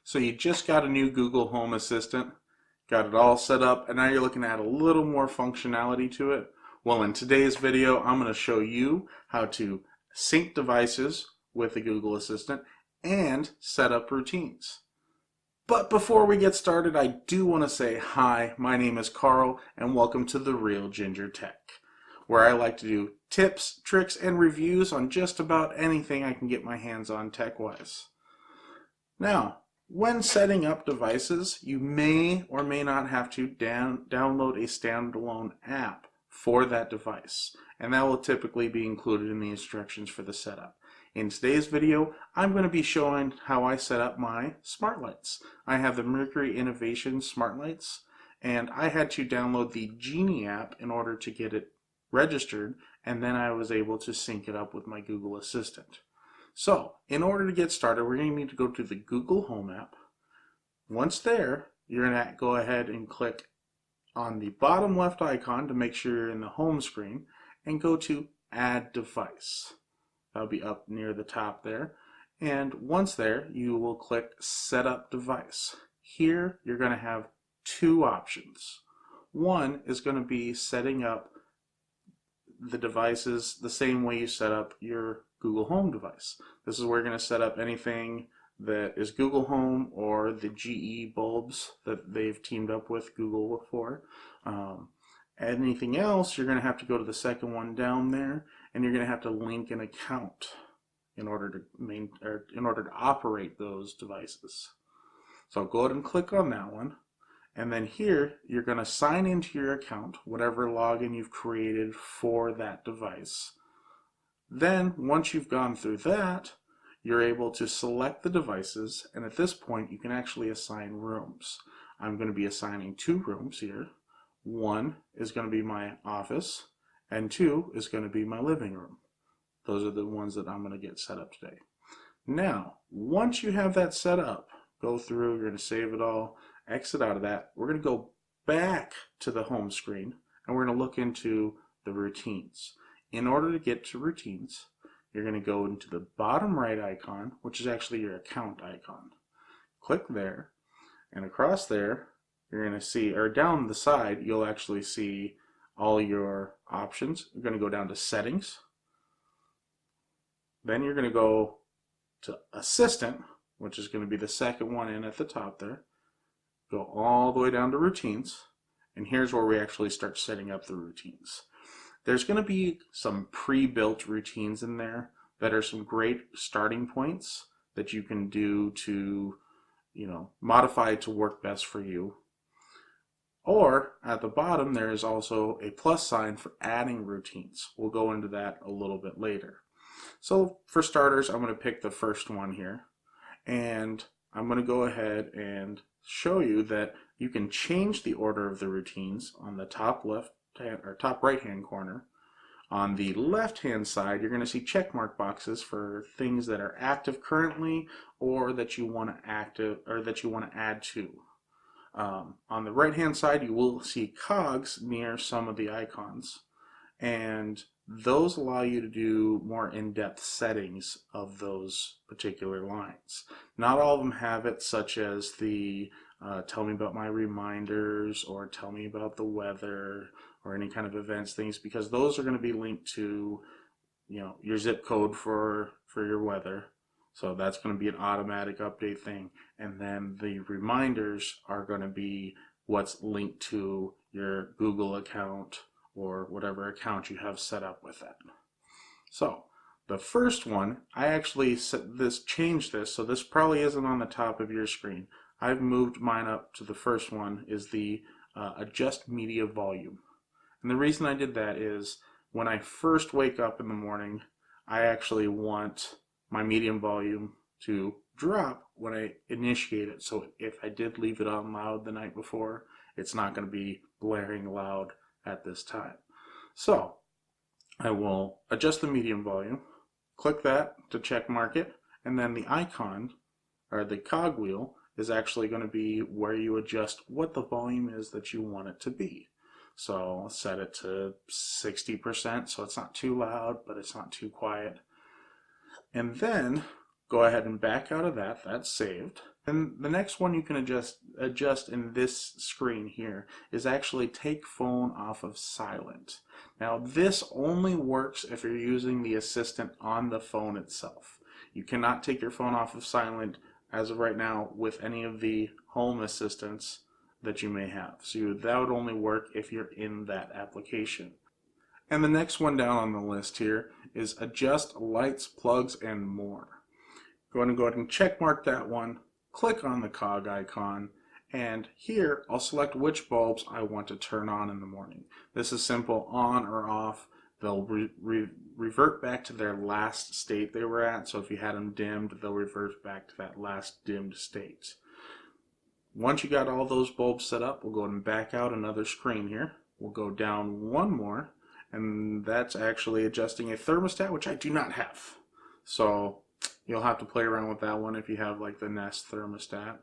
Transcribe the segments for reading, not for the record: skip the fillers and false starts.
So you just got a new Google Home Assistant, got it all set up, and now you're looking at a little more functionality to it. Well, in today's video, I'm going to show you how to sync devices with the Google Assistant and set up routines. But before we get started, I do want to say hi, my name is Karl, and welcome to The Real Ginger Tech, where I like to do tips, tricks, and reviews on just about anything I can get my hands on tech-wise. Now, when setting up devices, you may or may not have to download a standalone app for that device, and that will typically be included in the instructions for the setup. In today's video, I'm going to be showing how I set up my smart lights. I have the Mercury Innovation smart lights, and I had to download the Genie app in order to get it registered, and then I was able to sync it up with my Google Assistant. So, in order to get started, we're going to need to go to the Google Home app. Once there, you're going to go ahead and click on the bottom left icon to make sure you're in the home screen, and go to Add Device. That'll be up near the top there. And once there, you will click Set Up Device. Here, you're going to have two options. One is going to be setting up the devices the same way you set up your Google Home device. This is where you're going to set up anything that is Google Home or the GE bulbs that they've teamed up with Google for. Anything else, you're going to have to go to the second one down there, and you're going to have to link an account in order to operate those devices. So go ahead and click on that one. And then here, you're going to sign into your account, whatever login you've created for that device. Then, once you've gone through that, you're able to select the devices, and at this point, you can actually assign rooms. I'm going to be assigning 2 rooms here. One is going to be my office, and 2 is going to be my living room. Those are the ones that I'm going to get set up today. Now, once you have that set up, go through, you're going to save it all, exit out of that. We're going to go back to the home screen, and we're going to look into the routines. In order to get to routines, you're going to go into the bottom right icon, which is actually your account icon. Click there, and across there, you're going to see, or down the side, you'll actually see all your options. You're going to go down to Settings. Then you're going to go to Assistant, which is going to be the second one in at the top there. Go all the way down to Routines, and here's where we actually start setting up the routines. There's going to be some pre-built routines in there that are some great starting points that you can do to, modify to work best for you. Or at the bottom, there is also a plus sign for adding routines. We'll go into that a little bit later. So for starters, I'm going to pick the first one here, and I'm going to go ahead and show you that you can change the order of the routines on the top left or top right hand corner. On the left hand side, you're going to see check mark boxes for things that are active currently or that you want to add to. On the right hand side, you will see cogs near some of the icons, and those allow you to do more in-depth settings of those particular lines. Not all of them have it, such as the tell me about my reminders or tell me about the weather or any kind of events things, because those are going to be linked to your zip code for your weather. So that's going to be an automatic update thing. And then the reminders are going to be what's linked to your Google account or whatever account you have set up with that. So the first one, I actually changed this, so this probably isn't on the top of your screen. I've moved mine up to the first one, is the adjust media volume. And the reason I did that is when I first wake up in the morning, I actually want my medium volume to drop when I initiate it. So if I did leave it on loud the night before, it's not going to be blaring loud at this time. So I will adjust the medium volume, click that to check mark it, and then the icon or the cog wheel is actually going to be where you adjust what the volume is that you want it to be. So I'll set it to 60% so it's not too loud, but it's not too quiet. And then go ahead and back out of that. That's saved. And the next one you can adjust in this screen here is actually take phone off of silent. Now this only works if you're using the assistant on the phone itself. You cannot take your phone off of silent as of right now with any of the home assistants that you may have. So that would only work if you're in that application. And the next one down on the list here is adjust lights, plugs, and more. Go ahead and check mark that one. Click on the cog icon, and here I'll select which bulbs I want to turn on in the morning. This is simple, on or off. They'll revert back to their last state they were at, so if you had them dimmed, they'll revert back to that last dimmed state. Once you got all those bulbs set up, we'll go ahead and back out another screen here. We'll go down one more, and that's actually adjusting a thermostat, which I do not have. So you'll have to play around with that one if you have like the Nest thermostat.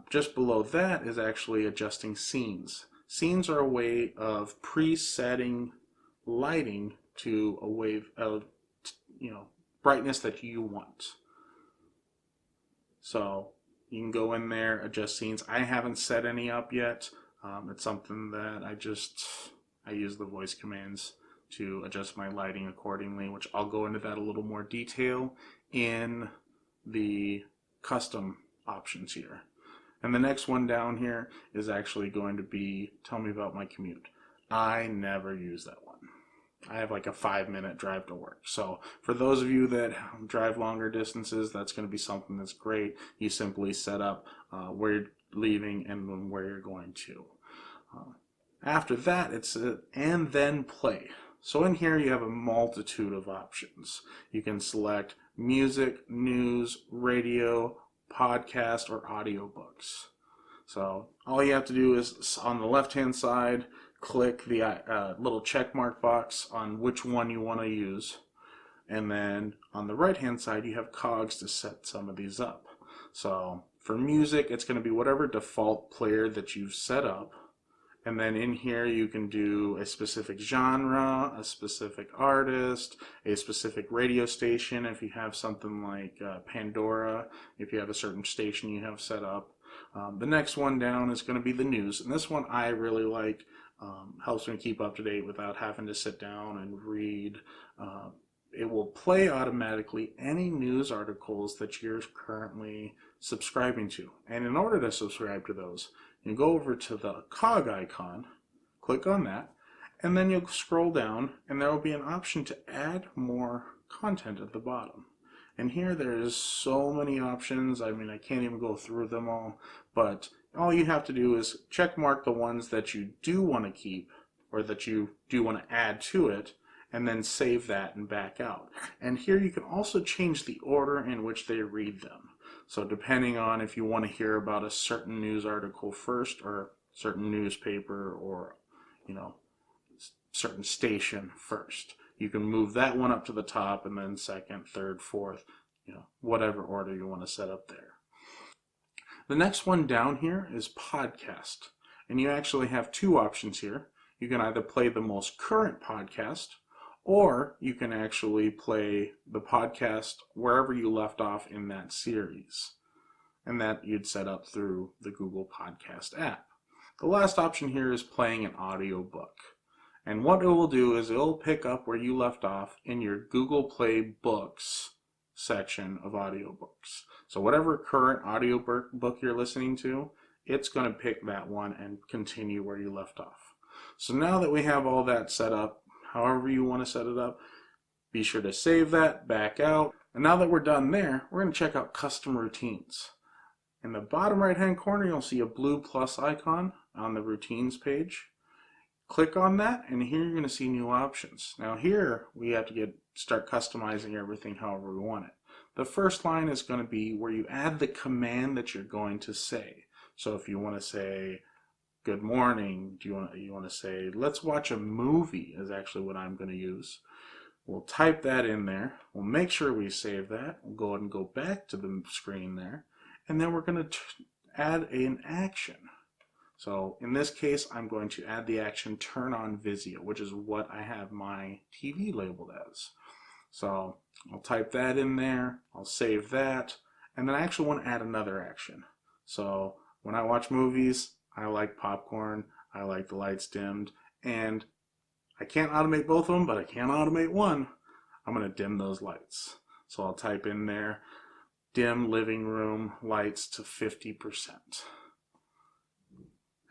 Just below that is actually adjusting scenes. Scenes are a way of presetting lighting to a wave of brightness that you want. So you can go in there, adjust scenes. I haven't set any up yet. It's something that I use the voice commands to adjust my lighting accordingly, which I'll go into that a little more detail in the custom options here. And the next one down here is actually going to be tell me about my commute. I never use that one. I have like a 5-minute drive to work. So for those of you that drive longer distances, that's going to be something that's great. You simply set up where you're leaving and where you're going to. After that, it's and then play. So in here you have a multitude of options. You can select music, news, radio, podcast, or audiobooks. So all you have to do is on the left hand side click the little check mark box on which one you want to use, and then on the right hand side you have cogs to set some of these up. So for music, it's going to be whatever default player that you've set up. And then in here you can do a specific genre, a specific artist, a specific radio station if you have something like Pandora, if you have a certain station you have set up. The next one down is going to be the news, and this one I really like. Helps me keep up to date without having to sit down and read. It will play automatically any news articles that you're currently subscribing to. And in order to subscribe to those, you go over to the cog icon, click on that, and then you'll scroll down and there will be an option to add more content at the bottom. And here there's so many options. I mean, I can't even go through them all, but all you have to do is check mark the ones that you do want to keep or that you do want to add to it, and then save that and back out. And here you can also change the order in which they read them. So depending on if you want to hear about a certain news article first, or certain newspaper, or certain station first, you can move that one up to the top and then second, third, fourth, whatever order you want to set up there. The next one down here is podcast. And you actually have two options here. You can either play the most current podcast, or you can actually play the podcast wherever you left off in that series. And that you'd set up through the Google Podcast app. The last option here is playing an audiobook. And what it will do is it'll pick up where you left off in your Google Play Books section of audiobooks. So whatever current audiobook you're listening to, it's going to pick that one and continue where you left off. So now that we have all that set up, however you want to set it up, be sure to save that, back out. And now that we're done there, we're going to check out custom routines. In the bottom right hand corner, you'll see a blue plus icon on the routines page. Click on that, and here you're going to see new options. Now here we have to start customizing everything however we want it. The first line is going to be where you add the command that you're going to say. So if you want to say good morning, you want to say let's watch a movie is actually what I'm going to use. We'll type that in there. We'll make sure we save that. We'll go ahead and go back to the screen there, and then we're going to add an action. So in this case, I'm going to add the action turn on Vizio, which is what I have my TV labeled as. So I'll type that in there, I'll save that, and then I actually want to add another action. So when I watch movies, I like popcorn, I like the lights dimmed, and I can't automate both of them, but I can automate one. I'm going to dim those lights. So I'll type in there, dim living room lights to 50%.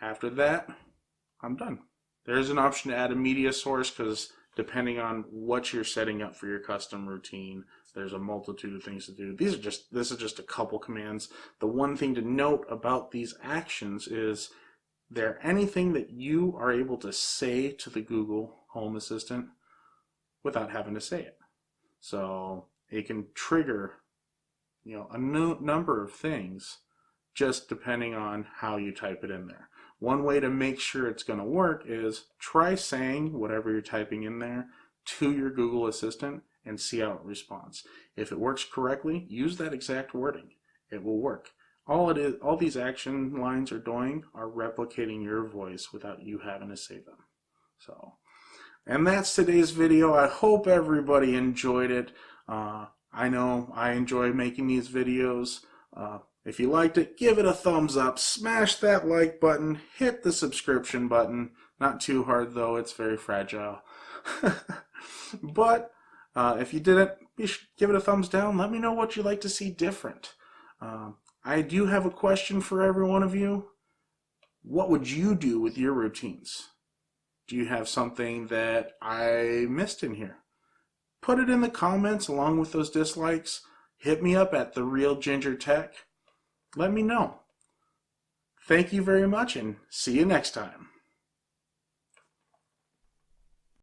After that, I'm done. There's an option to add a media source because depending on what you're setting up for your custom routine, there's a multitude of things to do. This is just a couple commands. The one thing to note about these actions is they're anything that you are able to say to the Google Home Assistant without having to say it. So it can trigger, a number of things just depending on how you type it in there. One way to make sure it's going to work is try saying whatever you're typing in there to your Google Assistant and see how it responds. If it works correctly, use that exact wording. It will work. All these action lines are doing are replicating your voice without you having to say them. And that's today's video. I hope everybody enjoyed it. I know I enjoy making these videos. If you liked it, give it a thumbs up, smash that like button, hit the subscription button. Not too hard though, it's very fragile. But if you didn't, you should give it a thumbs down. Let me know what you'd like to see different. I do have a question for every one of you. What would you do with your routines? Do you have something that I missed in here? Put it in the comments along with those dislikes. Hit me up at TheRealGingerTech. Let me know. Thank you very much and see you next time.